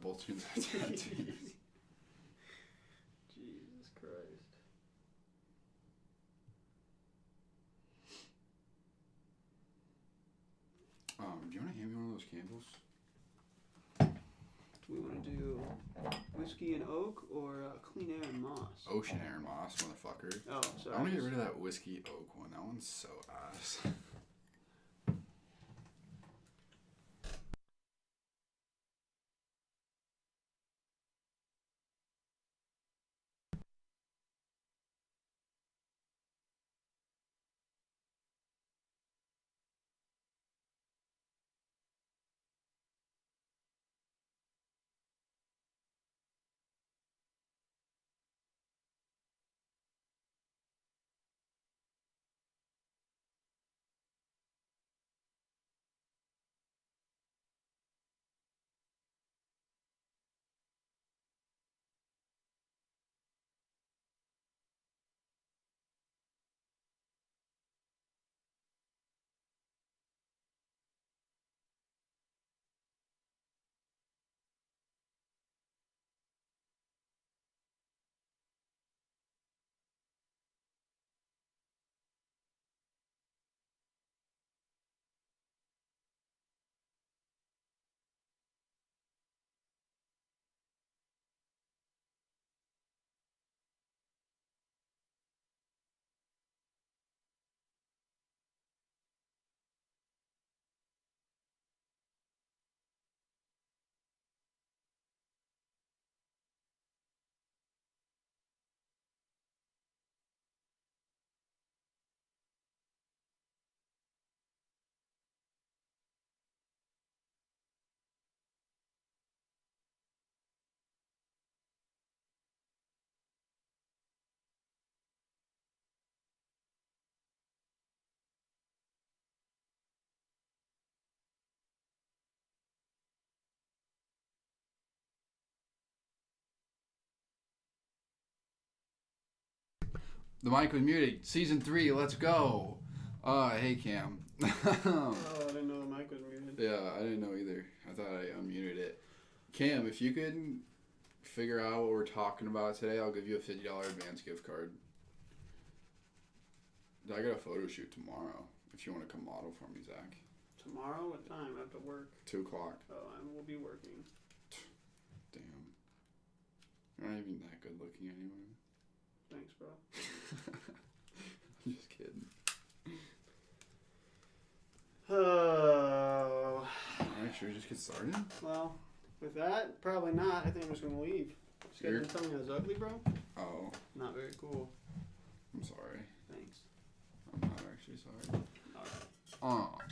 both twins have tattoos. Jesus Christ. Do you want to hand me one of those candles? Do we want to do whiskey and oak or clean air and moss? Ocean air and moss, motherfucker. Oh, sorry. I want to get rid of that whiskey oak one. That one's so ass. The mic was muted. Season 3, let's go. Hey Cam. Oh, I didn't know the mic was muted. Yeah, I didn't know either. I thought I unmuted it. Cam, if you could figure out what we're talking about today, I'll give you a $50 advance gift card. I got a photo shoot tomorrow. If you want to come model for me, Zach. Tomorrow? What time? I have to work. 2 o'clock. Oh, I will be working. Damn. You're not even that good looking anyway. Thanks, bro. I'm just kidding. Oh. Alright, should we just get started? Well, with that, probably not. I think I'm just going to leave. Just You're- got something that's ugly, bro? Oh, Not very cool. I'm sorry. Thanks. I'm not actually sorry. Alright.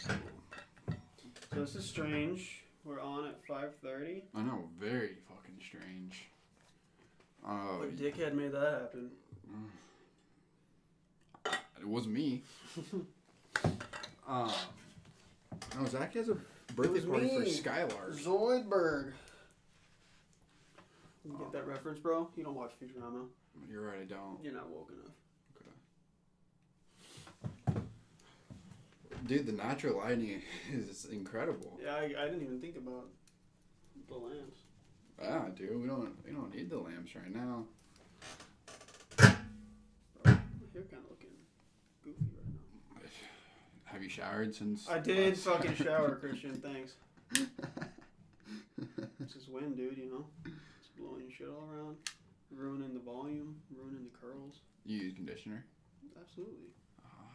So this is strange. We're on at 5:30. I know, very fucking strange. Oh, What dickhead made that happen? it was me. No, Zach has a birthday was party for me. Skylar. Zoidberg. You get that reference, bro? You don't watch Futurama. You're right, I don't. You're not woke enough. Dude, the natural lighting is incredible. Yeah, I didn't even think about the lamps. Yeah, dude, we don't need the lamps right now. My hair kind of looking goofy right now. Have you showered since? I did fucking shower, Christian. Thanks. It's this wind, dude. You know, it's blowing your shit all around, ruining the volume, ruining the curls. You use conditioner? Absolutely.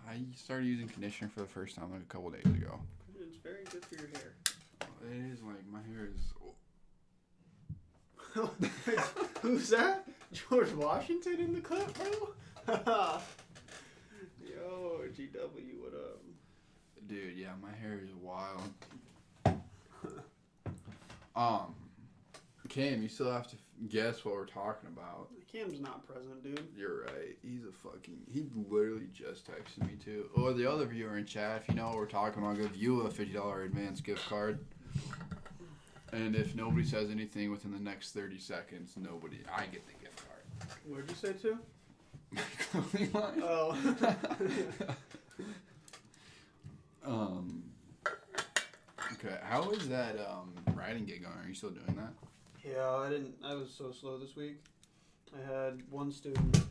I started using conditioner for the first time like a couple days ago. It's very good for your hair. It is like my hair is. Who's that? George Washington in the clip, bro? Yo, GW, what up? Dude, yeah, my hair is wild. Cam, you still have to guess what we're talking about. Cam's not present, dude. You're right. He literally just texted me too. Or the other viewer in chat, if you know what we're talking about, I'll give you a $50 advance gift card. And if nobody says anything within the next 30 seconds, I get the gift card. Where'd you say to? Oh. Okay, how is that writing gig going? Are you still doing that? Yeah, I was so slow this week. I had one student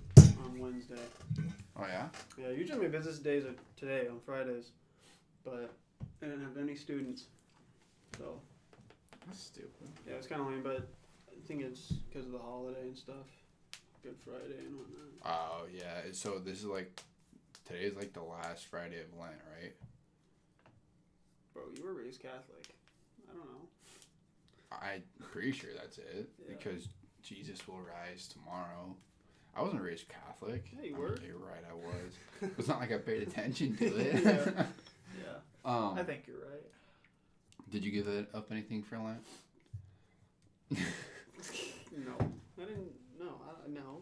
on Wednesday. Oh yeah. Yeah, usually my busiest days are today on Fridays, but I didn't have any students. So That's stupid. yeah, it's kind of lame, but I think it's because of the holiday and stuff. Good Friday and whatnot. Oh yeah. So this is like today is like the last Friday of Lent, right? Bro, you were raised Catholic. I don't know. I'm pretty sure that's it Yeah. because Jesus will rise tomorrow. I wasn't raised Catholic. Yeah, you I mean, were. you're right, I was. It's not like I paid attention to it. Yeah. Yeah, I Um, think you're right. did you give it up anything for Lent? No, I didn't. No.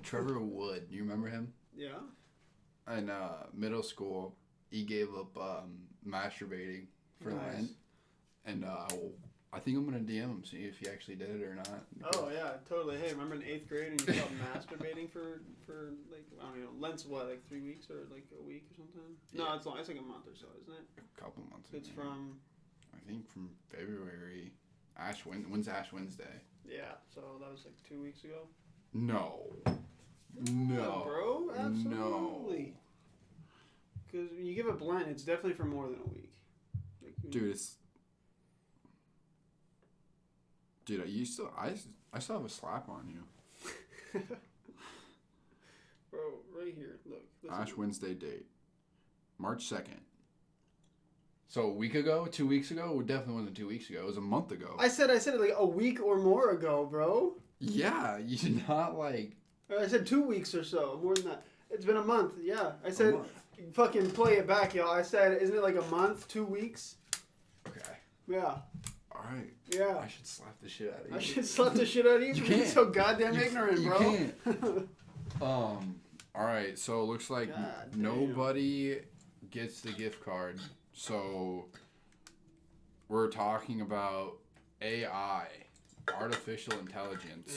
Trevor Wood, you remember him? Yeah. In middle school, he gave up masturbating for Nice. Lent, and I think I'm gonna DM him see if he actually did it or not. Oh yeah, totally. Hey, remember in 8th grade and you stopped masturbating for like I don't know, Lent's what, like 3 weeks or like a week or something? No, Yeah. it's long. It's like a month or so, isn't it? A couple months. It's ago. from I think from February. When's Ash Wednesday? yeah. So that was like 2 weeks ago. No. Yeah, No. bro, absolutely. No. Because when you give up Lent, it's definitely for more than a week. Like, Dude, it's. Dude, I still have a slap on you. bro, right here. Look. listen. Ash Wednesday date. March 2nd. So a week ago, 2 weeks ago? It definitely wasn't 2 weeks ago. It was a month ago. I said it like a week or more ago, bro. Yeah, you should not like. Or I said 2 weeks or so, more than that. It's been a month. Yeah, I said. A month. Fucking play it back, y'all. I said, isn't it like a month, 2 weeks? Okay. Yeah. Alright. Yeah. I should slap the shit out of you. I should slap the shit out of you You for being can't. so goddamn ignorant, you bro. can't. Alright, so it looks like God damn. nobody gets the gift card. So we're talking about AI, artificial intelligence,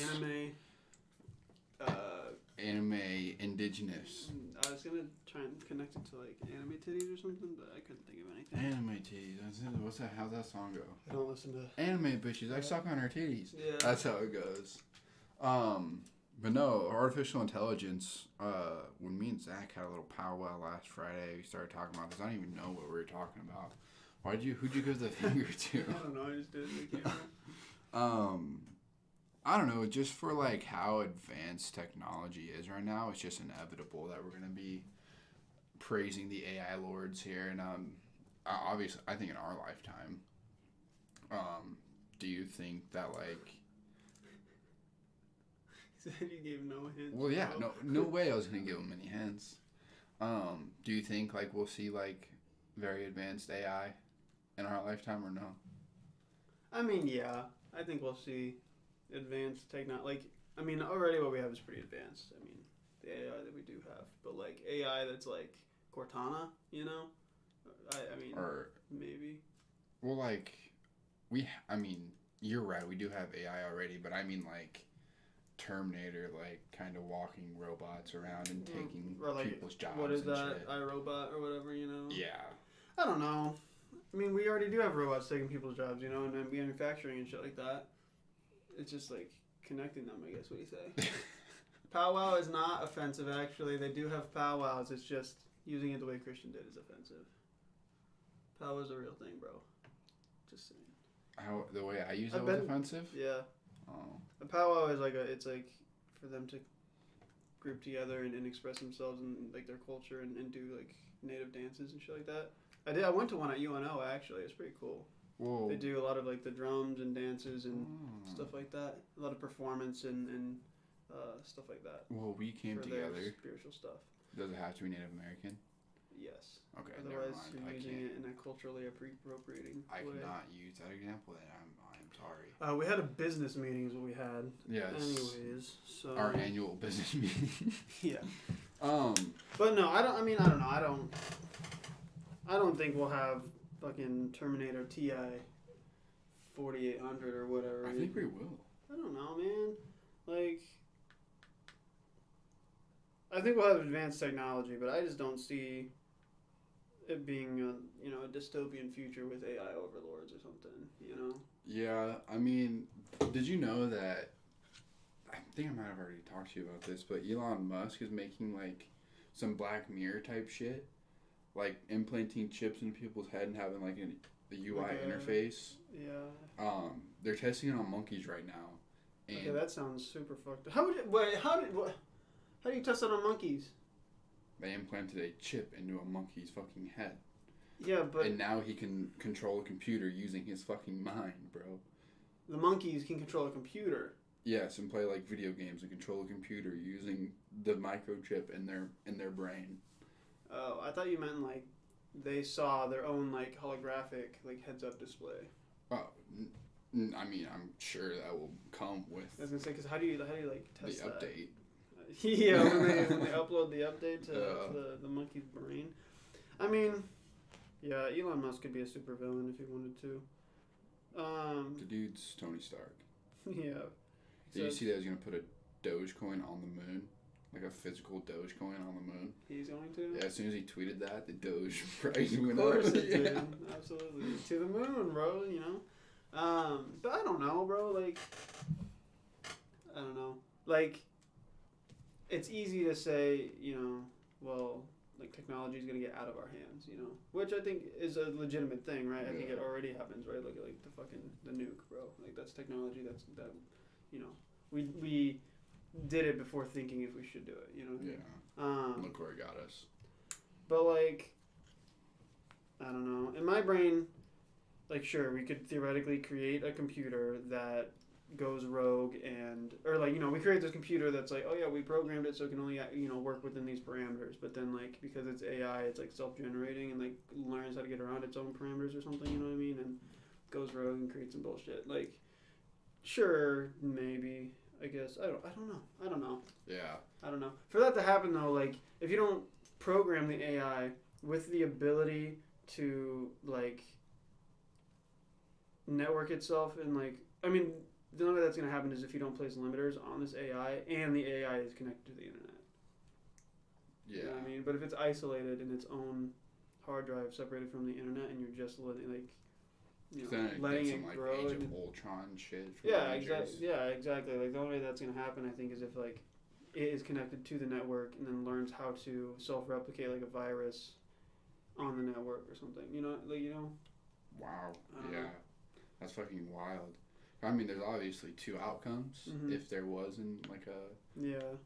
anime, indigenous. I was gonna try and connect it to like anime titties or something, but I couldn't think of anything. Anime titties. That's it. What's that? How's that song go? I don't listen to. Anime bitches. I suck on her titties. Yeah. That's how it goes. But no, artificial intelligence. When me and Zach had a little powwow last Friday, we started talking about this. I don't even know what we were talking about. Who'd you give the finger to? I don't know. I just did it to the camera. I don't know. Just for like how advanced technology is right now, it's just inevitable that we're gonna be praising the AI lords here, and obviously, I think in our lifetime. Do you think that like? He said you gave no hints. Well, yeah, bro. no way I was gonna give him any hints. Do you think like we'll see like very advanced AI in our lifetime or no? I mean, yeah. I think we'll see advanced technology. Like, I mean, already what we have is pretty advanced. I mean, the AI that we do have, but like AI that's like Cortana, you know? I mean, Or maybe. well, like I mean, you're right. We do have AI already, but I mean like Terminator, like kind of walking robots around and taking Or like, people's jobs. what is and that? shit. iRobot or whatever, you know? Yeah. I don't know. I mean, we already do have robots taking people's jobs, you know, and then manufacturing and shit like that. It's just like connecting them, I guess. What do you say? Powwow is not offensive, actually. They do have powwows. It's just using it the way Christian did is offensive. Powwow's a real thing, bro. Just saying. How the way I use I've it was been- offensive? Yeah. Oh. A powwow is like it's like for them to group together and express themselves and like their culture and do like native dances and shit like that. I went to one at UNO actually. It's pretty cool. Whoa. They do a lot of like the drums and dances and Oh. stuff like that. A lot of performance and stuff like that. Well, we came for their together. spiritual stuff. Does it have to be Native American? Yes. Okay, never Otherwise, mind. you're I using can't. it in a culturally appropriating I way. cannot use that example. Then I'm sorry. We had a business meeting is what we had. Yes. Anyways, so Our annual business meeting. yeah. But no, I don't know. I don't think we'll have fucking Terminator TI 4800 or whatever. I think we will. I don't know, man. Like, I think we'll have advanced technology, but I just don't see it being a dystopian future with AI overlords or something. Yeah, I mean, did you know that? I think I might have already talked to you about this, but Elon Musk is making like some Black Mirror type shit, like implanting chips in people's head and having like a UI Like a- interface. Yeah. They're testing it on monkeys right now, and Okay, that sounds super fucked up. How do you test that on monkeys? they implanted a chip into a monkey's fucking head, Yeah, but and now he can control a computer using his fucking mind, bro. the monkeys can control a computer. Yes, and play like video games and control a computer using the microchip in their brain. Oh, I thought you meant like they saw their own like holographic like heads-up display. Oh, I mean, I'm sure that will come with I was gonna say, because how do you like the test that? update. Yeah, when they upload the update to the monkey's brain. I mean, yeah, Elon Musk could be a supervillain if he wanted to. The dude's Tony Stark. Yeah. Did you see that he's gonna put a Dogecoin on the moon? Like a physical Dogecoin on the moon? He's going to? Yeah, as soon as he tweeted that, the Doge price went Of course up. it Yeah. did. Absolutely. To the moon, bro, But I don't know, bro. Like, I don't know. Like, it's easy to say, well, like technology is going to get out of our hands, which I think is a legitimate thing, right? I think it already happens, right? Look at like the nuke, bro. Like that's technology. We did it before thinking if we should do it, Yeah. Look where it got us. But like, I don't know. In my brain, like, sure, we could theoretically create a computer that goes rogue or like, we create this computer that's like, oh yeah, we programmed it so it can only, work within these parameters. But then like, because it's AI, it's like self-generating and like learns how to get around its own parameters or something, you know what I mean? And goes rogue and creates some bullshit. Like, sure, maybe, I guess. I don't know. Yeah. I don't know. For that to happen though, like, if you don't program the AI with the ability to like network itself and like, I mean, the only way that's going to happen is if you don't place limiters on this AI and the AI is connected to the internet. Yeah. You know what I mean? But if it's isolated in its own hard drive separated from the internet and you're just letting letting it like grow. Age of Ultron shit. Yeah, exactly. Yeah, exactly. Like the only way that's going to happen, I think, is if like it is connected to the network and then learns how to self-replicate like a virus on the network or something. Wow. I don't Yeah. know. That's fucking wild. I mean, there's obviously two outcomes Mhm. if there wasn't like a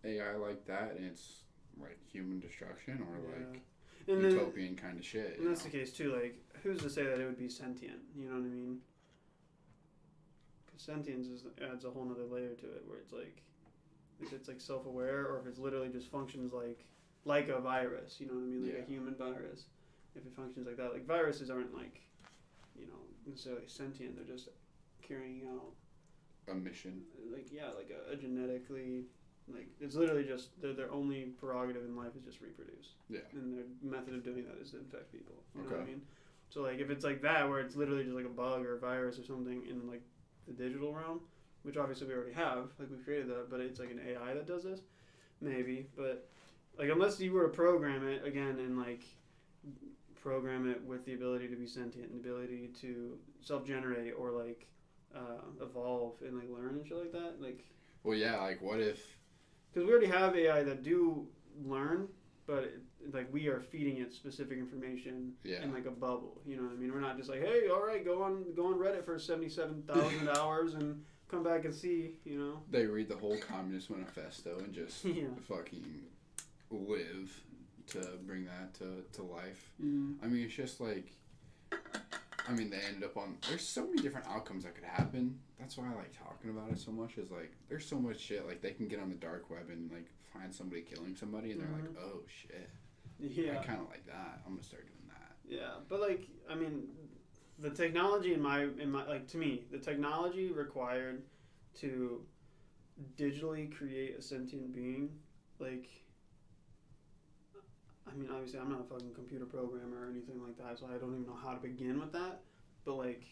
AI like that, and it's like human destruction or like and utopian kind of shit. And that's the case too. Like, who's to say that it would be sentient? You know what I mean? Because sentience adds a whole nother layer to it, where it's like, if it's like self-aware, or if it's literally just functions like a virus. You know what I mean? Like Yeah. a human virus. If it functions like that, like viruses aren't like, necessarily sentient. They're just carrying out a mission. like a genetically, like, it's literally just their only prerogative in life is just reproduce. Yeah. And their method of doing that is to infect people. You know what I Okay. mean? So like if it's like that, where it's literally just like a bug or a virus or something in like the digital realm, which obviously we already have, like we created that, but it's like an AI that does this, maybe. But like unless you were to program it again and like program it with the ability to be sentient and the ability to self-generate or like evolve and like learn and shit like that, like. Well, yeah. Like, what if? Because we already have AI that do learn, but like we are feeding it specific information Yeah. in like a bubble. You know what I mean? We're not just like, hey, all right, go on Reddit for 77,000 hours and come back and see. They read the whole Communist Manifesto and just Yeah. fucking live to bring that to life. Mm. I mean, it's just like, they ended up on, there's so many different outcomes that could happen. That's why I like talking about it so much, is like, there's so much shit, like, they can get on the dark web and, like, find somebody killing somebody, and they're like, oh, shit. Yeah. I kind of like that. I'm gonna start doing that. Yeah, but like, I mean, the technology in my like, to me, the technology required to digitally create a sentient being, like, I mean, obviously I'm not a fucking computer programmer or anything like that, so I don't even know how to begin with that. But like,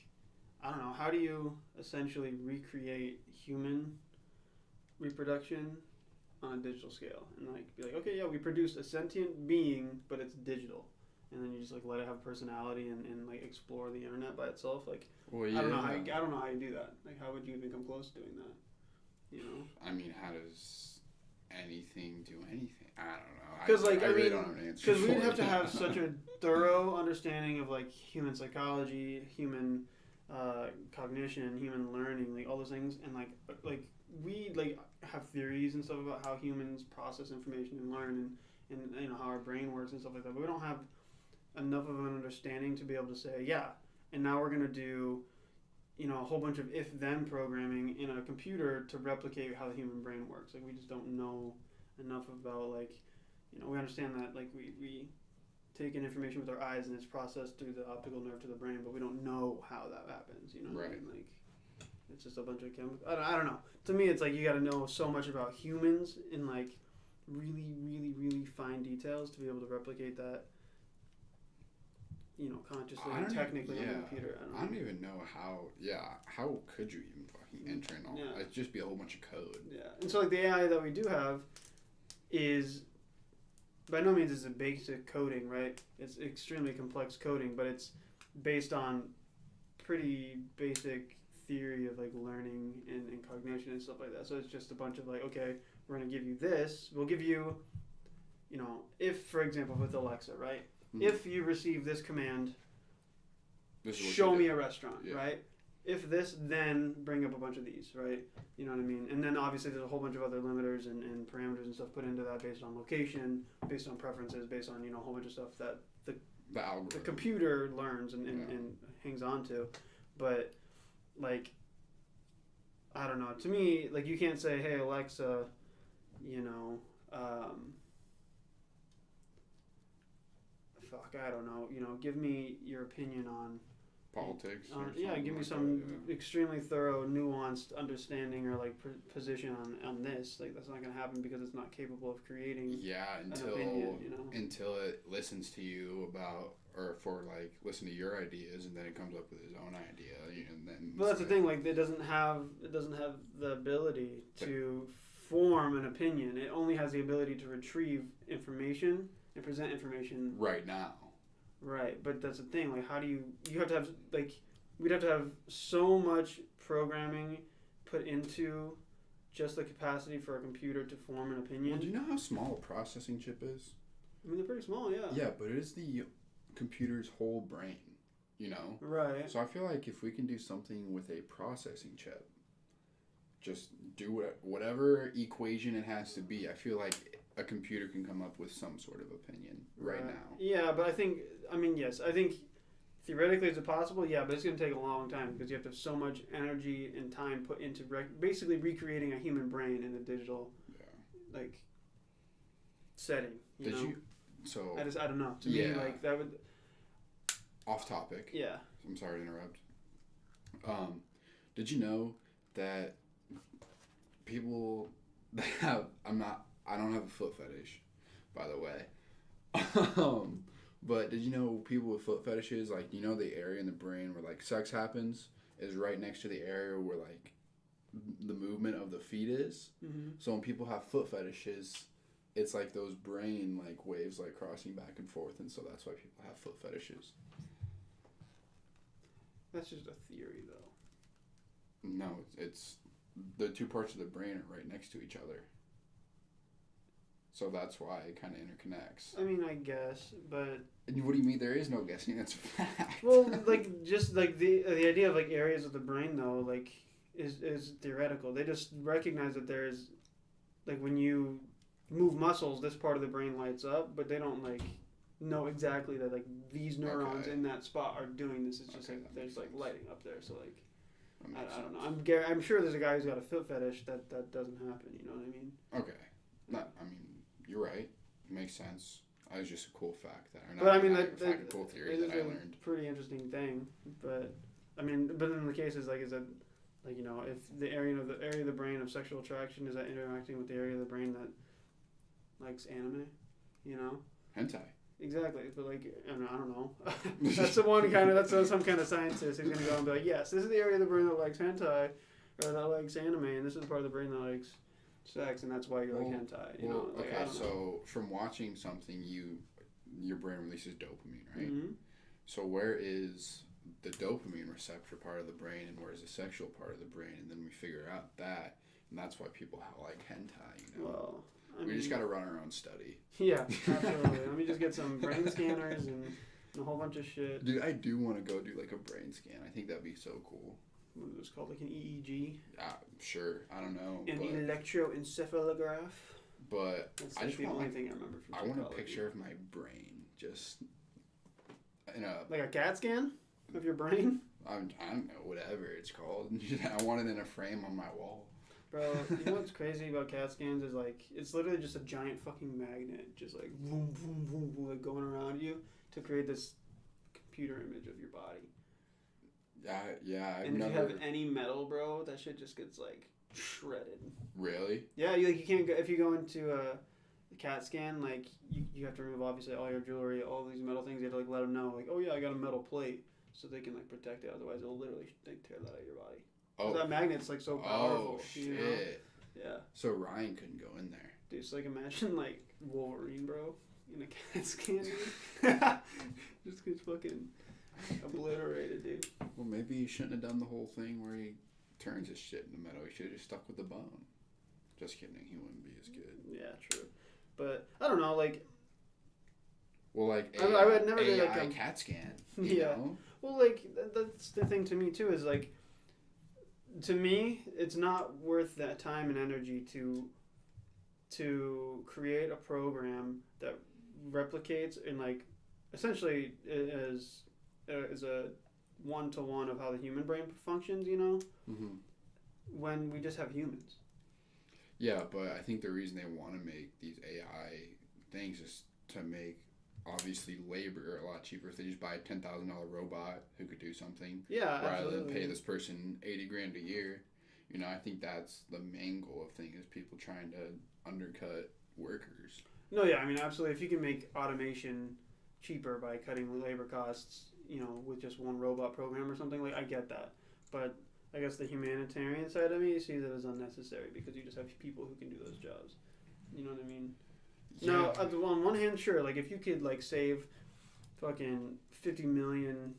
I don't know, how do you essentially recreate human reproduction on a digital scale and like be like, okay, yeah, we produced a sentient being, but it's digital. and then you just like let it have personality and like explore the internet by itself. Like Well, yeah. I don't know how you do that. Like how would you even come close to doing that? You know? I mean, how does anything do anything? I don't know. Because like I I really mean, don't have an answer. because we'd for have to it. have such a thorough understanding of like human psychology, human cognition, human learning, like all those things, and like we like have theories and stuff about how humans process information and learn and you know how our brain works and stuff like that. But we don't have enough of an understanding to be able to say, yeah, and now we're gonna do, you know, a whole bunch of if-then programming in a computer to replicate how the human brain works. Like we just don't know enough about like, you know, we understand that like we take in information with our eyes and it's processed through the optical nerve to the brain, but we don't know how that happens. You know, what I mean? Like it's just a bunch of chemicals. I don't know. To me, it's like you got to know so much about humans in like really, really, really fine details to be able to replicate that. You know, consciously and technically on the computer. I don't even know how. Yeah, how could you even fucking enter in all? Yeah. It'd just be a whole bunch of code. Yeah, and so like the AI that we do have is by no means is a basic coding, right? It's extremely complex coding, but it's based on pretty basic theory of like learning and cognition and stuff like that. So it's just a bunch of like, okay, we're gonna give you this. We'll give you, you know, if for example with Alexa, right? Mm-hmm. If you receive this command, show me a restaurant, right? If this, then bring up a bunch of these, right? You know what I mean? And then obviously there's a whole bunch of other limiters and parameters and stuff put into that based on location, based on preferences, based on, you know, a whole bunch of stuff that the computer learns and hangs on to. But, like, I don't know. To me, like, you can't say, hey, Alexa, you know, I don't know. You know, give me your opinion on politics. Give me some extremely thorough, nuanced understanding or like position on this. Like that's not gonna happen because it's not capable of creating. Yeah, until an opinion, you know? Until it listens to you about listen to your ideas and then it comes up with its own idea. And then. Well, that's the thing. Like it doesn't have the ability to form an opinion. It only has the ability to retrieve information and present information right now. Right, but that's the thing. Like, how do you have to have like we'd have to have so much programming put into just the capacity for a computer to form an opinion. Well, do you know how small a processing chip is? I mean, they're pretty small, yeah. Yeah, but it is the computer's whole brain. You know. Right. So I feel like if we can do something with a processing chip, just do whatever equation it has to be. I feel like a computer can come up with some sort of opinion right now. Yeah, but I think theoretically it's possible, yeah, but it's going to take a long time because you have to have so much energy and time put into basically recreating a human brain in a digital like setting. I don't know. To me, like that would. Off topic. Yeah. I'm sorry to interrupt. Did you know that people that have I don't have a foot fetish, by the way. But did you know people with foot fetishes, like, you know, the area in the brain where like sex happens is right next to the area where like the movement of the feet is. Mm-hmm. So when people have foot fetishes, it's like those brain like waves like crossing back and forth, and so that's why people have foot fetishes. That's just a theory, though. No, it's the two parts of the brain are right next to each other. So that's why it kind of interconnects. I mean, I guess, but... What do you mean? There is no guessing. That's a fact. Well, like, just, like, the idea of, like, areas of the brain, though, like, is theoretical. They just recognize that there's, like, when you move muscles, this part of the brain lights up, but they don't, like, know exactly that, like, these neurons in that spot are doing this. It's just, like, there's, like, lighting up there, so, like... I don't know. I'm sure there's a guy who's got a foot fetish that doesn't happen, you know what I mean? Okay. You're right. It makes sense. That was just a cool fact that a cool theory that I learned. Pretty interesting thing, but in the case is like, is that like, you know, if the area of the brain of sexual attraction is that interacting with the area of the brain that likes anime, you know? Hentai. Exactly, but like I don't know. That's the one kind of that's some kind of scientist who's gonna go and be like, yes, this is the area of the brain that likes hentai, or that likes anime, and this is the part of the brain that likes sex, and that's why you like hentai. You know, like, okay. So from watching something, your brain releases dopamine, right? Mm-hmm. So where is the dopamine receptor part of the brain, and where's the sexual part of the brain? And then we figure out that, and that's why people like hentai. You know, Well, we just got to run our own study. Yeah, absolutely. Let me just get some brain scanners and a whole bunch of shit. Dude, I do want to go do like a brain scan. I think that'd be so cool. What was it called, like an EEG? Sure, I don't know. An electroencephalograph. But That's I like just the want only like, thing I remember from I want a psychology. picture of my brain just in a Like a CAT scan of your brain? I don't know, whatever it's called. I want it in a frame on my wall. Bro, you know what's crazy about CAT scans is like it's literally just a giant fucking magnet, just like boom, boom, boom, boom, like going around you to create this computer image of your body. Yeah. I've And if never you have any metal, bro, that shit just gets like shredded. really. Yeah, you can't go if you go into a CAT scan. Like you have to remove obviously all your jewelry, all these metal things. You have to like let them know, like, oh yeah, I got a metal plate, so they can like protect it. Otherwise, it'll literally like tear that out of your body. Oh, That magnet's like so powerful. oh shit! You know? Yeah. So Ryan couldn't go in there. Dude, so like imagine like Wolverine, bro, in a CAT scan, dude. Just gets fucking obliterated, dude. Well, maybe he shouldn't have done the whole thing where he turns his shit into metal. He should have just stuck with the bone. Just kidding. He wouldn't be as good. Yeah, true. But I don't know, like, Well, like I would never be AI like a CAT scan. Yeah. Know? well, like that's the thing to me too is like, to me, it's not worth that time and energy to create a program that replicates and like essentially is a one-to-one of how the human brain functions, you know, Mm-hmm. when we just have humans. Yeah, but I think the reason they want to make these AI things is to make obviously labor a lot cheaper. If they just buy a $10,000 robot who could do something Yeah, rather absolutely. than pay this person $80,000 a year, you know, I think that's the main goal of things is people trying to undercut workers. No, yeah, I mean, absolutely. If you can make automation cheaper by cutting labor costs, you know, with just one robot program or something, like, I get that. But I guess the humanitarian side of me sees it as unnecessary because you just have people who can do those jobs. You know what I mean? Now, on one hand, sure, like, if you could, like, save fucking 50 million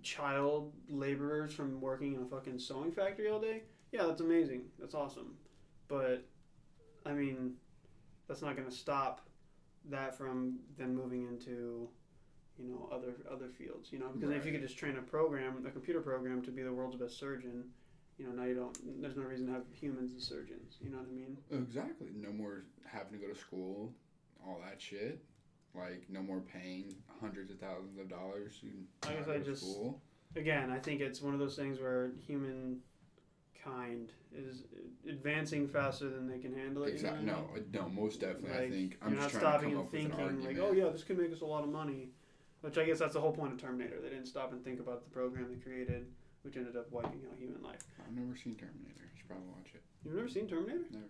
child laborers from working in a fucking sewing factory all day, yeah, that's amazing. That's awesome. But, I mean, that's not going to stop that from then moving into, you know, other fields, you know, because if you could just train a computer program to be the world's best surgeon, you know, now there's no reason to have humans as surgeons, you know what I mean? Exactly. No more having to go to school, all that shit. Like, no more paying hundreds of thousands of dollars to I guess go I to just- school. Again, I think it's one of those things where humankind is advancing faster than they can handle it. Exactly. You know what I mean? No, most definitely. I Like, think I'm you're just not trying to stopping come and up with an thinking argument. like, oh yeah, this could make us a lot of money, which I guess that's the whole point of Terminator. They didn't stop and think about the program they created, which ended up wiping out human life. I've never seen Terminator. You should probably watch it. You've never seen Terminator? Never.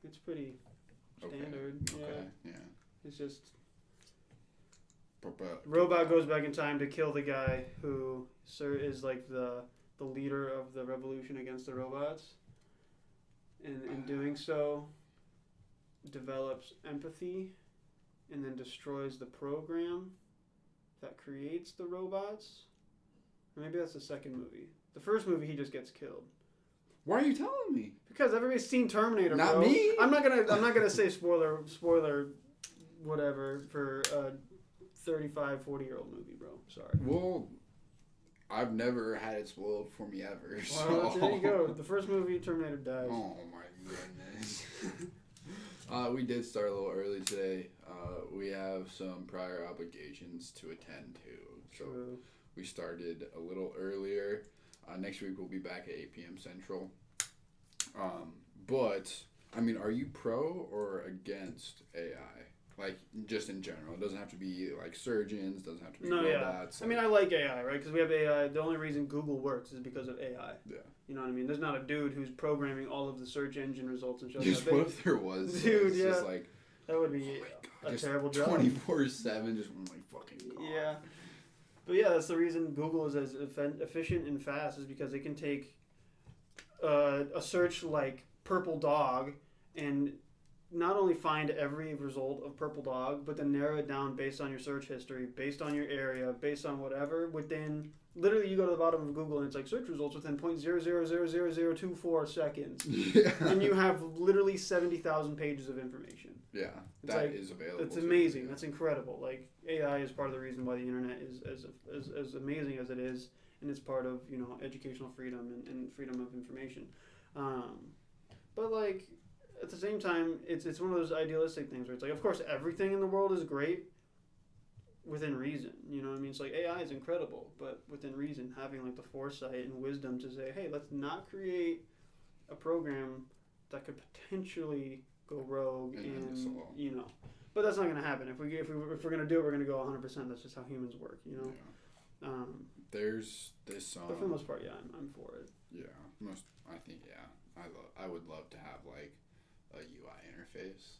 It's pretty Okay. standard. Okay. Yeah, Yeah. it's just But robot goes back in time to kill the guy who is like the leader of the revolution against the robots, and in doing so develops empathy and then destroys the program that creates the robots. Or maybe that's the second movie. The first movie he just gets killed. why are you telling me? Because everybody's seen Terminator, Not bro. me. I'm not gonna say spoiler whatever for a 35, 40-year-old movie, bro. Sorry. Well, I've never had it spoiled for me ever. Well, So there you go. The first movie, Terminator dies. Oh my goodness. We did start a little early today. We have some prior obligations to attend to, so True. we started a little earlier. Next week we'll be back at 8 p.m. Central. But I mean, are you pro or against AI? Like, just in general, it doesn't have to be like surgeons. Doesn't have to be No, yeah. robots. I mean, I like AI, right? Because we have AI. The only reason Google works is because of AI. Yeah. You know what I mean? There's not a dude who's programming all of the search engine results and shit. Just like that. what if there was? Dude, it's yeah. just like, That would be oh my God, a just terrible job. 24/7, just oh my fucking God. Yeah. But yeah, that's the reason Google is as efficient and fast is because they can take a search like purple dog and not only find every result of Purple Dog, but then narrow it down based on your search history, based on your area, based on whatever, within, literally you go to the bottom of Google and it's like search results within 0.000024 seconds. Yeah. And you have literally 70,000 pages of information. Yeah, It's that like- is available. It's to amazing. you. That's incredible. Like, AI is part of the reason why the internet is as amazing as it is, and it's part of, you know, educational freedom and freedom of information. But like, at the same time, it's one of those idealistic things where it's like, of course, everything in the world is great within reason. You know what I mean? It's like AI is incredible, but within reason, having like the foresight and wisdom to say, hey, let's not create a program that could potentially go rogue And end us all. you know. But that's not going to happen. If we're going to do it, we're going to go 100%. That's just how humans work, you know. Yeah. There's this. But for the most part, yeah, I'm for it. Yeah, I think I would love to have like a UI interface.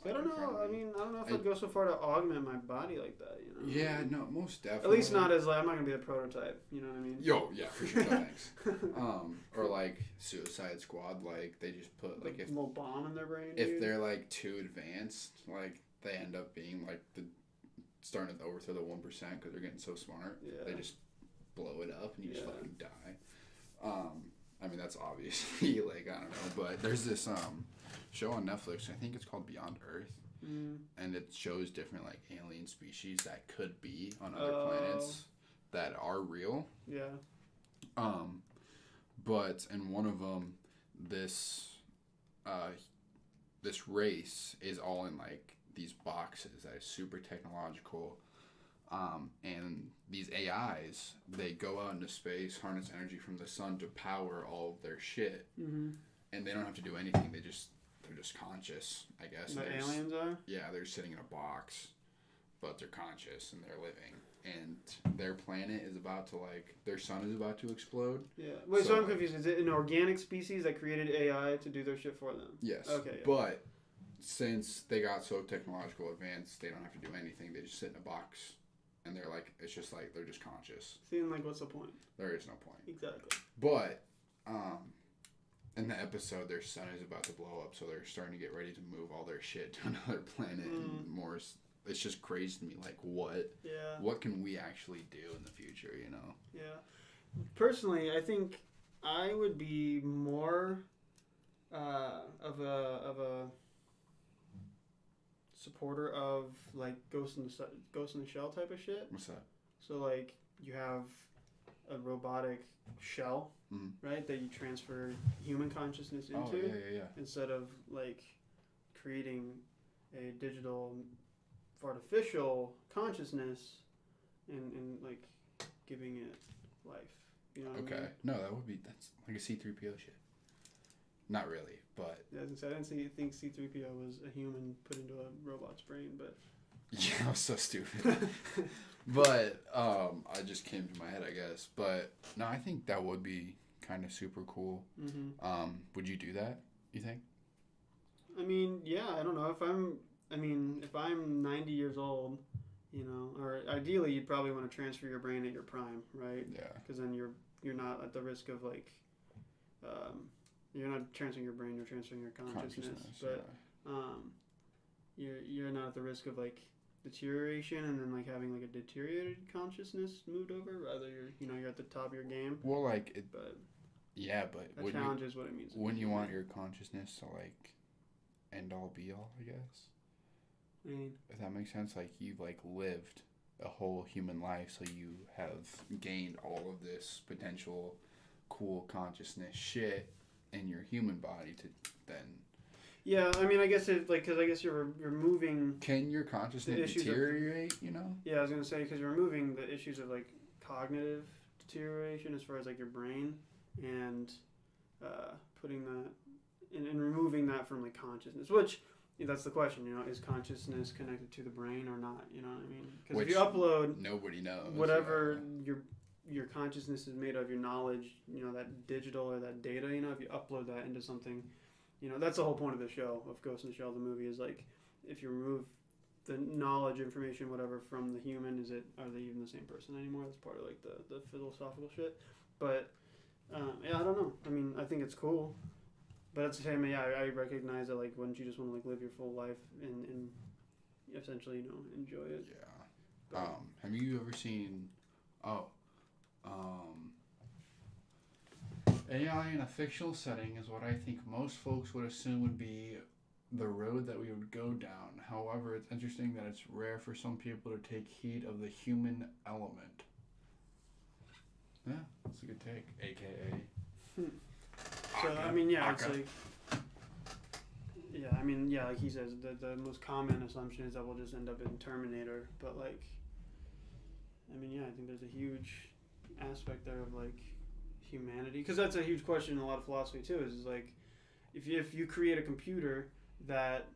So I don't know. I mean, I don't know if I'd go so far to augment my body like that. You know. Yeah, no, most definitely. At least not as like I'm not gonna be the prototype. You know what I mean? Yo, yeah, for sure. Thanks. Or like Suicide Squad, like they just put like if a little bomb in their brain. if dude. they're like too advanced, like they end up being like starting to overthrow the 1% because they're getting so smart. Yeah. They just blow it up and you just Yeah. fucking die. I mean that's obviously like I don't know, but there's this show on Netflix. I think it's called Beyond Earth, and it shows different like alien species that could be on other planets that are real. Yeah. But in one of them, this race is all in like these boxes that is super technological. And these AIs, they go out into space, harness energy from the sun to power all of their shit, and they don't have to do anything. They're just conscious, I guess. The They're aliens are. yeah, they're sitting in a box, but they're conscious and they're living. And their planet is about to their sun is about to explode. Yeah. Wait, so I'm like- confused. Is it an organic species that created AI to do their shit for them? Yes. Okay. Yeah. But since they got so technological advanced, they don't have to do anything. They just sit in a box, and they're like, it's just like they're just conscious. Seeing like, what's the point? There is no point. Exactly. But in the episode, their sun is about to blow up, so they're starting to get ready to move all their shit to another planet and more. It's just crazy to me. Like, Yeah. what can we actually do in the future? You know? Yeah. Personally, I think I would be more of a supporter of like Ghost in the Shell type of shit. What's that? So like you have a robotic shell, right, that you transfer human consciousness into Oh yeah. instead of like creating a digital artificial consciousness and like giving it life. You know what I Okay. mean? No, that's like a C-3PO shit. Not really, but Yeah, I didn't think C-3PO was a human put into a robot's brain, but yeah, I was so stupid. But I just came to my head, I guess. But no, I think that would be kind of super cool. Would you do that? You think? I mean, yeah, I don't know if I'm 90 years old, you know, or ideally you'd probably want to transfer your brain at your prime, right? Yeah. Because then you're not at the risk of like, you're not transferring your brain, you're transferring your consciousness. But you're not at the risk of like deterioration and then like having like a deteriorated consciousness moved over. Rather, you're at the top of your game. Well, like it. But Yeah, but that challenges what it means. wouldn't you want your consciousness to like end all be all? I guess. I mean, If that makes sense, like you've like lived a whole human life, so you have gained all of this potential cool consciousness shit in your human body to then. yeah, I mean, I guess because I guess you're removing. Can your consciousness issues of- deteriorate? You know. Yeah, I was gonna say because you're removing the issues of like cognitive deterioration as far as like your brain and putting that and removing that from like consciousness, which that's the question. You know, is consciousness connected to the brain or not? You know what I mean? Because if you upload nobody knows whatever your consciousness is made of, your knowledge, you know, that digital or that data, you know, if you upload that into something, you know, that's the whole point of the show, of Ghost in the Shell, the movie, is like, if you remove the knowledge, information, whatever, from the human, are they even the same person anymore? That's part of like the philosophical shit. But yeah, I don't know. I mean, I think it's cool, But at the same time, yeah, I recognize that, like, wouldn't you just want to, like, live your full life and essentially, enjoy it? Yeah. But, Have you ever seen, AI in a fictional setting is what I think most folks would assume would be the road that we would go down. However, it's interesting that it's rare for some people to take heed of the human element. Yeah, that's a good take. AKA. so, I mean, yeah, it's Aka. like... Yeah, I mean, yeah, like he says, the most common assumption is that we'll just end up in Terminator. But, like, I mean, yeah, I think there's a huge aspect there of, like, humanity. Because that's a huge question in a lot of philosophy, too, is like, if you create a computer that...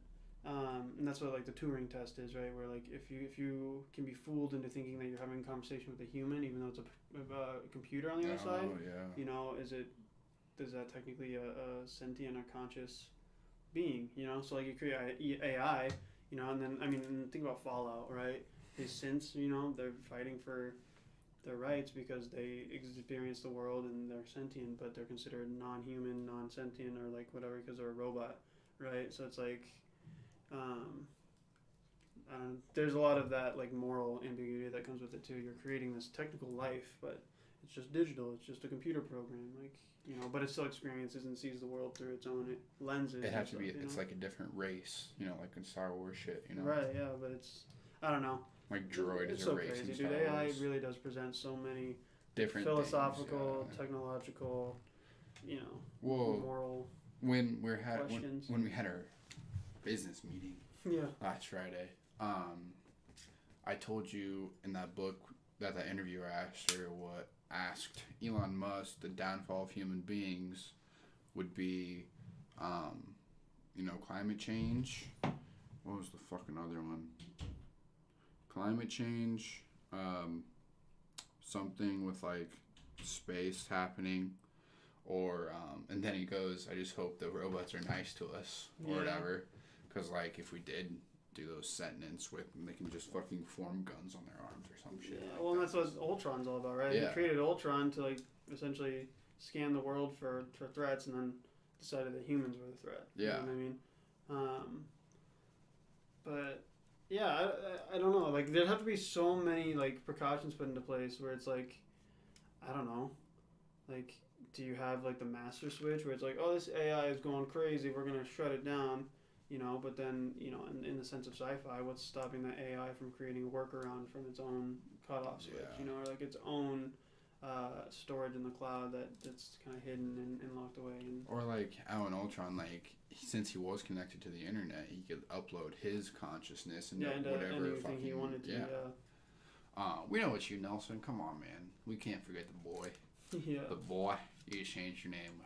and that's what, like, the Turing test is, right? Where, like, if you can be fooled into thinking that you're having a conversation with a human, even though it's a computer on the other side, Yeah. Is that technically a sentient or conscious being, So, like, you create AI, and then, I mean, think about Fallout, right? These synths, they're fighting for their rights because they experience the world and they're sentient, but they're considered non-human, non-sentient, or, like, whatever because they're a robot, right? So it's like... there's a lot of that, like, moral ambiguity that comes with it too. You're creating this technical life, but it's just digital. It's just a computer program, like, but it still experiences and sees the world through its own lenses. It has to stuff, be. It's like a different race, like in Star Wars shit. Right. Yeah, but it's... I don't know. Like droid It's is so a race crazy, in dude. Star AI Wars. really does present so many Different philosophical, things, technological, Well, moral when we questions. when we had our business meeting Yeah. last Friday, I told you in that book that interviewer asked Elon Musk the downfall of human beings would be, climate change. What was the fucking other one? Climate change, something with, like, space happening, or, and then he goes, I just hope the robots are nice to us, or whatever, because, like, if we did do those sentence with, they can just fucking form guns on their arms or some shit. Yeah, like well, that. and that's what Ultron's all about, right? Yeah. He created Ultron to, like, essentially scan the world for threats, and then decided that humans were the threat. Yeah. You know what I mean? But yeah, I don't know. Like, there'd have to be so many, like, precautions put into place where it's like, I don't know, like, do you have, like, the master switch where it's like, oh, this AI is going crazy, we're gonna shut it down, but then, in the sense of sci-fi, what's stopping that AI from creating a workaround from its own cutoff switch, Yeah. or, like, its own storage in the cloud that's kind of hidden and locked away. Or, like, how in Ultron, like, since he was connected to the internet, he could upload his consciousness and whatever anything fucking... he wanted to, we know it's you, Nelson. Come on, man. We can't forget the boy. Yeah. The boy. You just changed your name.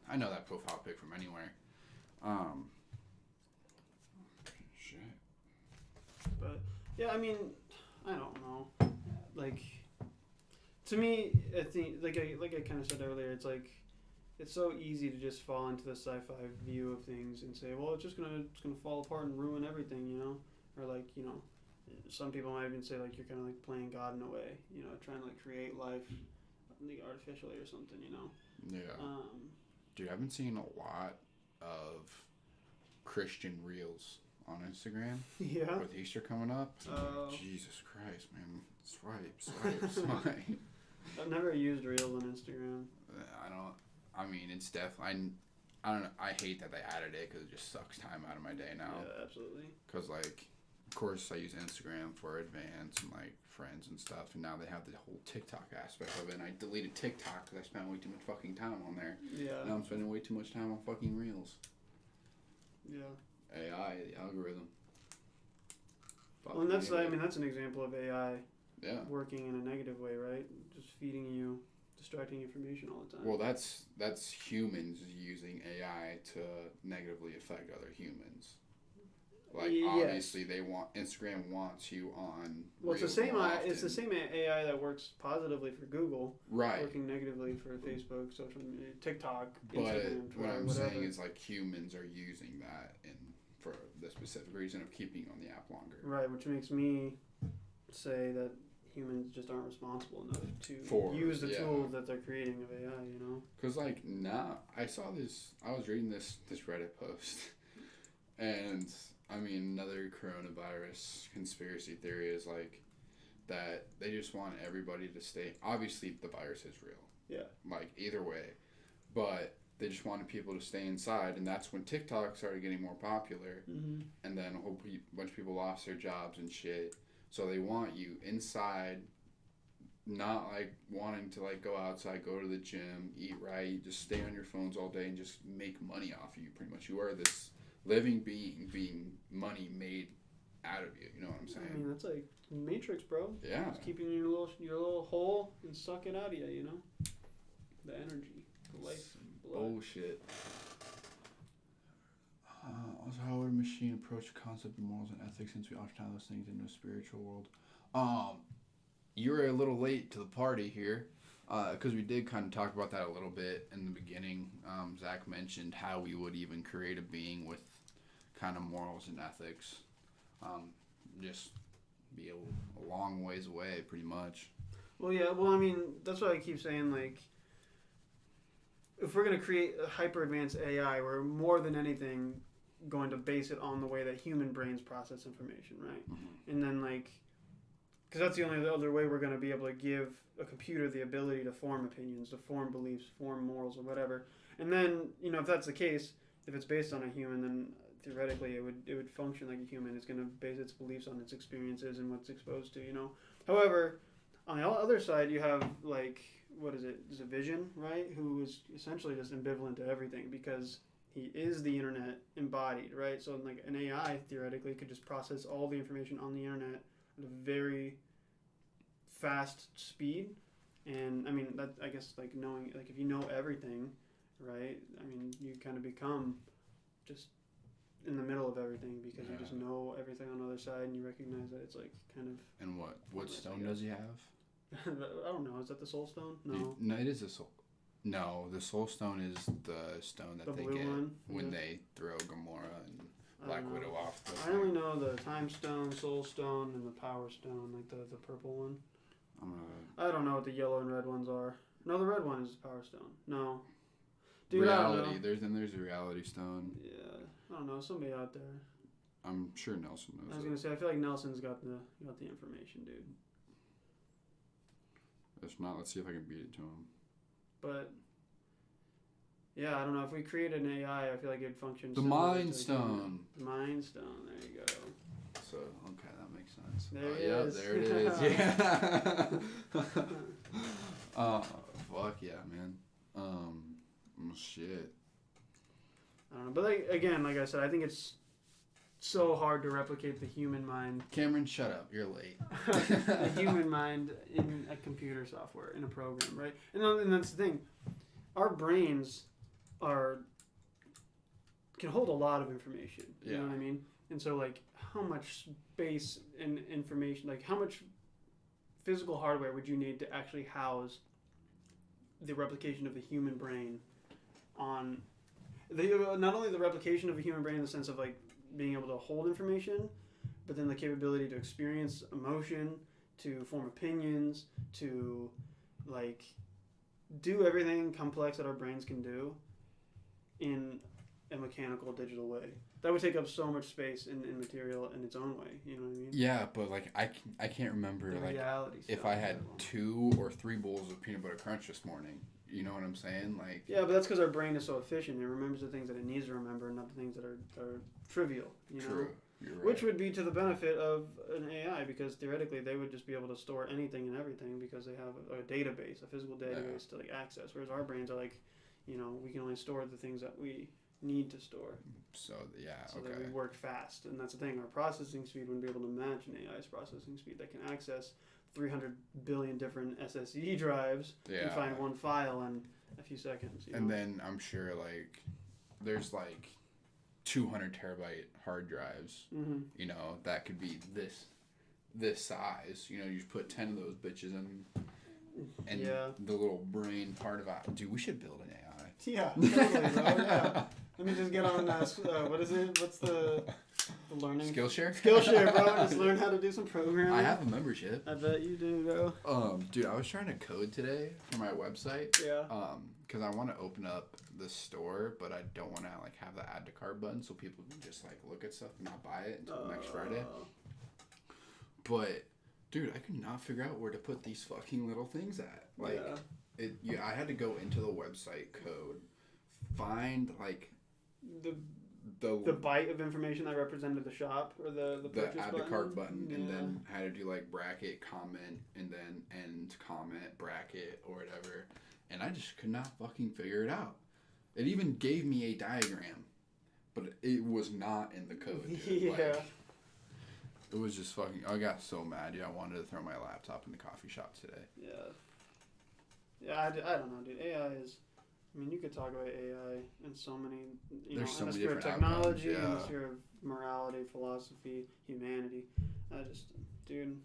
I know that profile pic from anywhere. Shit. But yeah, I mean, I don't know. Like, to me, I think, like I kind of said earlier, it's like, it's so easy to just fall into the sci-fi view of things and say, well, it's gonna fall apart and ruin everything, or, like, some people might even say, like, you're kind of, like, playing God in a way, trying to, like, create life, like, artificially or something, Yeah. Dude, I've been seeing a lot of Christian reels on Instagram. Yeah. With Easter coming up. Jesus Christ, man. Swipe. I've never used Reels on Instagram. I mean, it's definitely... I don't know. I hate that they added it because it just sucks time out of my day now. Yeah, absolutely. Because, like, of course, I use Instagram for advance and, like, friends and stuff. And now they have the whole TikTok aspect of it. And I deleted TikTok because I spent way too much fucking time on there. Yeah. Now I'm spending way too much time on fucking Reels. Yeah. AI, the algorithm. Well, and that's an example of AI working in a negative way, right? Just feeding you distracting information all the time. Well, that's humans using AI to negatively affect other humans. Like, obviously, Instagram wants you on. Well, it's the same. It's the same AI that works positively for Google, right? Working negatively for Facebook, social media, TikTok, but Instagram, Twitter, what I'm whatever. saying is, like, humans are using that for the specific reason of keeping on the app longer. Right, which makes me say that humans just aren't responsible enough to For- use the yeah. tools that they're creating of AI. You know. Because, like, now, I was reading this Reddit post, and, I mean, another coronavirus conspiracy theory is, like, that they just want everybody to stay, obviously, the virus is real. Yeah. Like, either way. But they just wanted people to stay inside, and that's when TikTok started getting more popular, Mm-hmm. and then a whole bunch of people lost their jobs and shit. So they want you inside, not like wanting to like go outside, go to the gym, eat right, just stay on your phones all day and just make money off of you. Pretty much, you are this living being money made out of you. You know what I'm I saying? mean, that's like Matrix, bro. Yeah. It's keeping you in your little hole and suck it out of you. You know. The energy, the life, blood. Bullshit. Also, how would a machine approach the concept of morals and ethics since we often tie those things into a spiritual world? You were a little late to the party here, because we did kind of talk about that a little bit in the beginning. Zach mentioned how we would even create a being with kind of morals and ethics. Just be a long ways away, pretty much. Well, yeah. Well, I mean, that's why I keep saying, like, if we're going to create a hyper advanced AI, we're more than anything going to base it on the way that human brains process information, right? Mm-hmm. And then, like, because that's the only other way we're going to be able to give a computer the ability to form opinions, to form beliefs, form morals, or whatever. And then, you know, if that's the case, if it's based on a human, then theoretically it would function like a human. It's going to base its beliefs on its experiences and what's exposed to, you know. However, on the other side, you have, like, what is it? Is it Vision, right? Who is essentially just ambivalent to everything because he is the internet embodied, right? So, like, an AI theoretically could just process all the information on the internet at a very fast speed. And, I mean, that, I guess, like, knowing, like, if you know everything, right? I mean, you kind of become just in the middle of everything because you just know everything on the other side and you recognize that it's, like, kind of... And what stone does he have? I don't know. Is that the Soul Stone? No. No, it is a soul. No, the Soul Stone is the stone that The they blue get one? when Yeah. they throw Gamora and I Black don't know. Widow off the I only know the Time Stone, Soul Stone, and the Power Stone, like the purple one. I'm gonna I don't know what the yellow and red ones are. No, the red one is the Power Stone. No. Dude, I reality. don't know. There's a reality stone. Yeah, I don't know. Somebody out there. I'm sure Nelson knows I was it. gonna say, I feel like Nelson's got the information, dude. If not, let's see if I can beat it to him. But yeah, I don't know. If we created an AI, I feel like it'd function. The similar to Mind a Stone. human. The Mind Stone. There you go. So okay, that makes sense. There it Yep, is. there it is. Yeah. Fuck yeah, man. Shit. I don't know, but like, again, like I said, I think it's so hard to replicate the human mind. Cameron, shut up. You're late. The human mind in a computer software, in a program, right? And that's the thing. Our brains can hold a lot of information. You know what I mean? And so, like, how much space and information, like, how much physical hardware would you need to actually house the replication of the human brain on not only the replication of a human brain in the sense of, like, being able to hold information, but then the capability to experience emotion, to form opinions, to, like, do everything complex that our brains can do in a mechanical, digital way. That would take up so much space in material in its own way. You know what I mean? Yeah, but like I can't remember The like reality if stuff, I had that one. 2 or 3 bowls of peanut butter crunch this morning. You know what I'm saying? Like Yeah, but that's because our brain is so efficient. It remembers the things that it needs to remember, and not the things that are trivial. You know? true. You're right. Which would be to the benefit of an AI, because theoretically they would just be able to store anything and everything because they have a database, a physical database to, like, access. Whereas our brains are like, you know, we can only store the things that we need to store. So yeah, So okay. that we work fast, and that's the thing. Our processing speed wouldn't be able to match an AI's processing speed that can access 300 billion different SSD drives and find one file in a few seconds. You know? And then I'm sure like there's like 200 terabyte hard drives. Mm-hmm. You know that could be this size. You know, you just put 10 of those bitches in, and the little brain part of it. Dude, we should build an AI. Yeah, totally, bro. Yeah. Let me just get on. What is it? What's the learning. Skillshare? Skillshare, bro. Just learn how to do some programming. I have a membership. I bet you do, bro. Dude, I was trying to code today for my website. Yeah. Because I want to open up the store, but I don't want to like have the add to cart button so people can just like look at stuff and not buy it until next Friday. But dude, I could not figure out where to put these fucking little things at. Like, I had to go into the website code, find like the the byte of information that represented the shop or the purchase add button. to cart button, and then had to do like bracket, comment, and then end comment, bracket, or whatever. And I just could not fucking figure it out. It even gave me a diagram, but it was not in the code. Dude. Yeah. Like, it was just fucking. I got so mad. Yeah, I wanted to throw my laptop in the coffee shop today. Yeah. Yeah, I don't know, dude. AI is. I mean, you could talk about AI in so many. There's so in the many sphere of different technology, outcomes, in the yeah. sphere of morality, philosophy, humanity. Dude.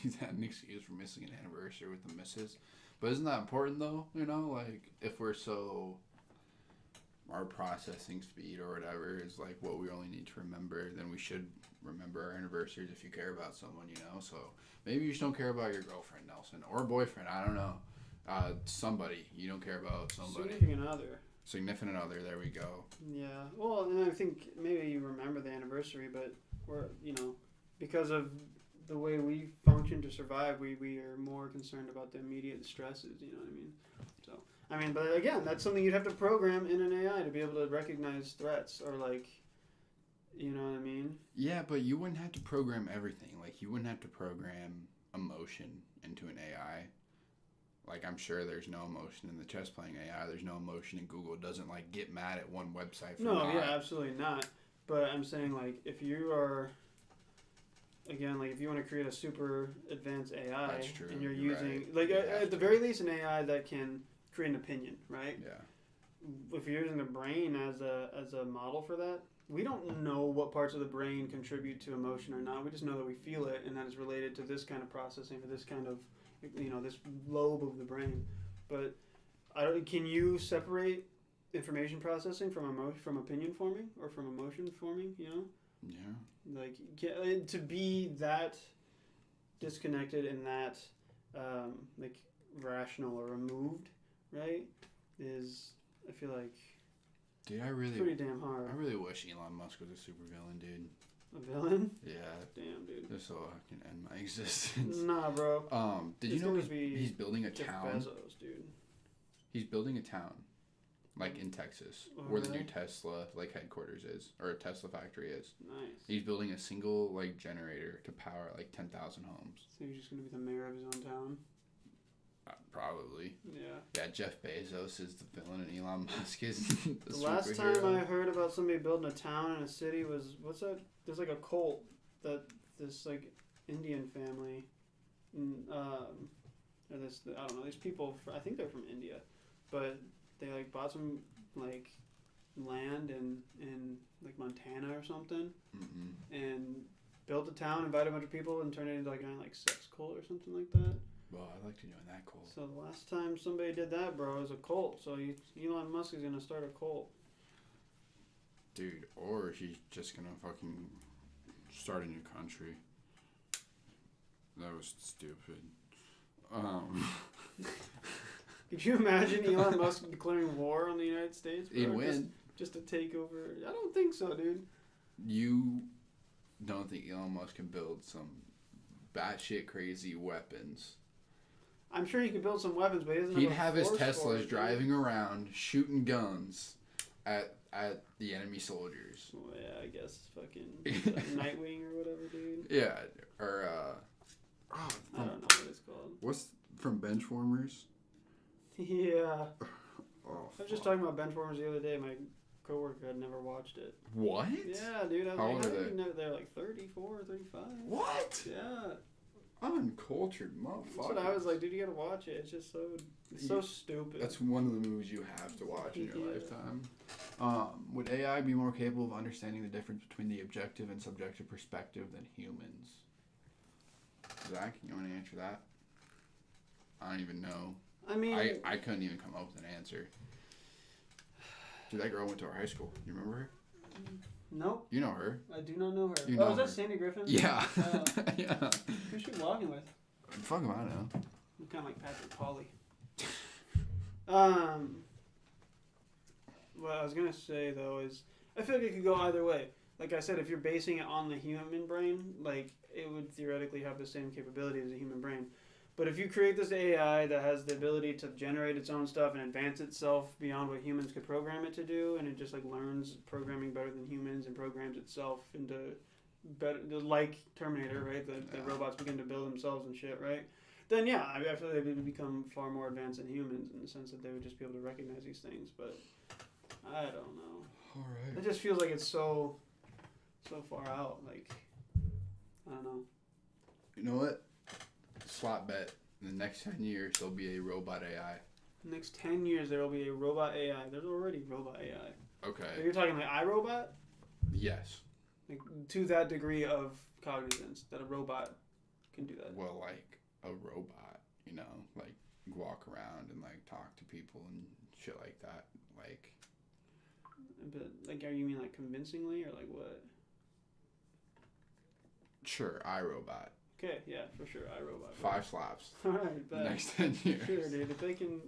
He's had an excuse for missing an anniversary with the missus. But isn't that important though? You know, like if we're so our processing speed or whatever is like what we only need to remember, then we should remember our anniversaries if you care about someone, you know? So maybe you just don't care about your girlfriend, Nelson, or boyfriend, I don't know. Somebody. You don't care about somebody. Significant other, there we go. Yeah. Well, and I think maybe you remember the anniversary, but because of the way we function to survive, we are more concerned about the immediate stresses, you know what I mean? So, I mean, but again, that's something you'd have to program in an AI to be able to recognize threats or like, you know what I mean? Yeah, but you wouldn't have to program everything. Like, you wouldn't have to program emotion into an AI. Like, I'm sure there's no emotion in the chess playing AI. There's no emotion in Google. It doesn't, like, get mad at one website for No, yeah, absolutely not. But I'm saying, like, if you are, again, like, if you want to create a super advanced AI, That's true. and you're You're using, right. like, You at have the to. very least, an AI that can create an opinion, right? Yeah. If you're using the brain as a model for that, we don't know what parts of the brain contribute to emotion or not. We just know that we feel it, and that is related to this kind of processing or this kind of, this lobe of the brain. But can you separate information processing from opinion forming or from emotion forming? You know, Yeah. like to be that disconnected and that like rational or removed, right? Is I feel like Dude, pretty damn hard. I really wish Elon Musk was a supervillain, dude. A villain? Yeah. Damn, dude. Just so I can end my existence. Nah, bro. Did It's you know gonna be he's building a Jeff town? Bezos, dude. He's building a town, like in Texas, Oh, where the really? new Tesla like headquarters is, or a Tesla factory is. Nice. He's building a single like generator to power like 10,000 homes. So he's just gonna be the mayor of his own town. Probably. Yeah. Yeah, Jeff Bezos is the villain, and Elon Musk is the Last superhero. time I heard about somebody building a town in a city was what's that? There's like a cult that this like Indian family, or this I don't know. These people I think they're from India, but they like bought some like land in like Montana or something, and built a town, invited a bunch of people, and turned it into like a sex cult or something like that. Well, I'd like to join that cult. So the last time somebody did that, bro, it was a cult. So Elon Musk is gonna start a cult. Dude, or he's just gonna fucking start a new country. That was stupid. Could you imagine Elon Musk declaring war on the United States? Bro? He'd win. Just to take over. I don't think so, dude. You don't think Elon Musk can build some batshit crazy weapons? I'm sure he could build some weapons, but he doesn't. He'd have his force for Teslas it, dude. driving around shooting guns at the enemy soldiers. Well, yeah, I guess fucking Nightwing or whatever, dude. Yeah, or I don't know what it's called. what's from Benchwarmers? Yeah. Oh, I was just talking about Benchwarmers the other day. My coworker had never watched it. What? Yeah, dude. I was How like, old how are do they? you know they're like 34, 35? What? Yeah. Uncultured motherfucker. That's what I was like, dude, you gotta watch it. It's just so stupid. That's one of the movies you have to watch in your Yeah. lifetime. Would AI be more capable of understanding the difference between the objective and subjective perspective than humans? Zach, you want to answer that? I don't even know. I mean, I couldn't even come up with an answer. Dude, that girl went to our high school. You remember her? Nope. You know her. I do not know her. You know is that her. Sandy Griffin? Yeah. Oh. Yeah. Who's she walking with? Fuck him, I know. I'm kind of like Patrick Pauly. What I was gonna say though is, I feel like it could go either way. Like I said, if you're basing it on the human brain, like it would theoretically have the same capability as a human brain. But if you create this AI that has the ability to generate its own stuff and advance itself beyond what humans could program it to do, and it just like learns programming better than humans and programs itself into better, like Terminator, right? The robots begin to build themselves and shit, right? Then yeah, I feel like they would become far more advanced than humans in the sense that they would just be able to recognize these things. But I don't know. All right. It just feels like it's so far out. Like I don't know. You know what? Slot bet. In the next 10 years, there'll be a robot AI. Next 10 years, there will be a robot AI. There's already robot AI. Okay. So you're talking like iRobot? Yes. Like to that degree of cognizance that a robot can do that. Well, like a robot, you know, like walk around and like talk to people and shit like that. Like. But like, are you mean like convincingly or like what? Sure, iRobot. Okay, yeah, for sure, iRobot. 5 slaps. All right, The bet. next 10 years. Sure, dude. If they can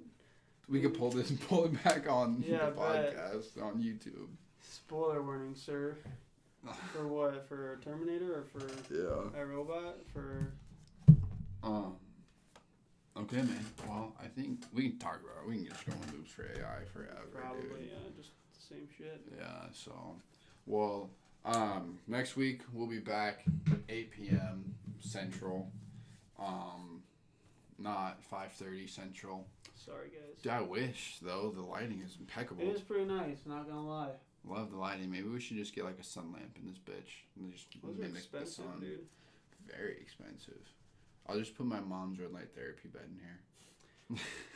We could pull it back on Yeah, the bet. podcast on YouTube. spoiler warning, sir. For what? For Terminator or for Yeah. iRobot? For Okay, man. Well, I think we can talk about it. We can just go on loops for AI forever, probably dude. yeah, just the same shit. Yeah. So, well, next week we'll be back 8 p.m. Central. Not 5:30 Central. Sorry, guys. Dude, I wish though the lighting is impeccable. It is pretty nice. Not gonna lie. Love the lighting. Maybe we should just get like a sun lamp in this bitch and just Those are mimic the expensive, sun. dude. Very expensive. I'll just put my mom's red light therapy bed in here.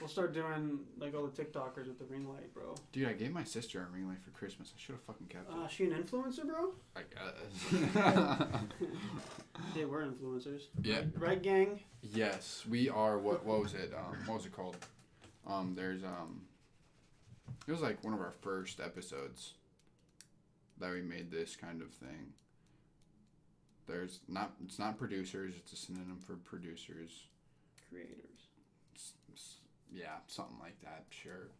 We'll start doing like all the TikTokers with the ring light, bro. Dude, I gave my sister a ring light for Christmas. I should have fucking kept it. She an influencer, bro? I guess. Yeah, we're influencers. Yeah. Right, gang? Yes, we are. What was it? What was it called? There's it was like one of our first episodes that we made this kind of thing. It's not producers, it's a synonym for producers. Creators. Yeah, something like that, sure.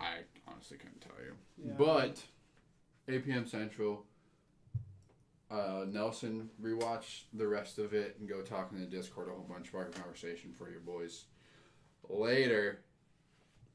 I honestly couldn't tell you. Yeah. But 8 p.m. Central, Nelson, rewatch the rest of it and go talk in the Discord a whole bunch of our conversation for your boys. Later.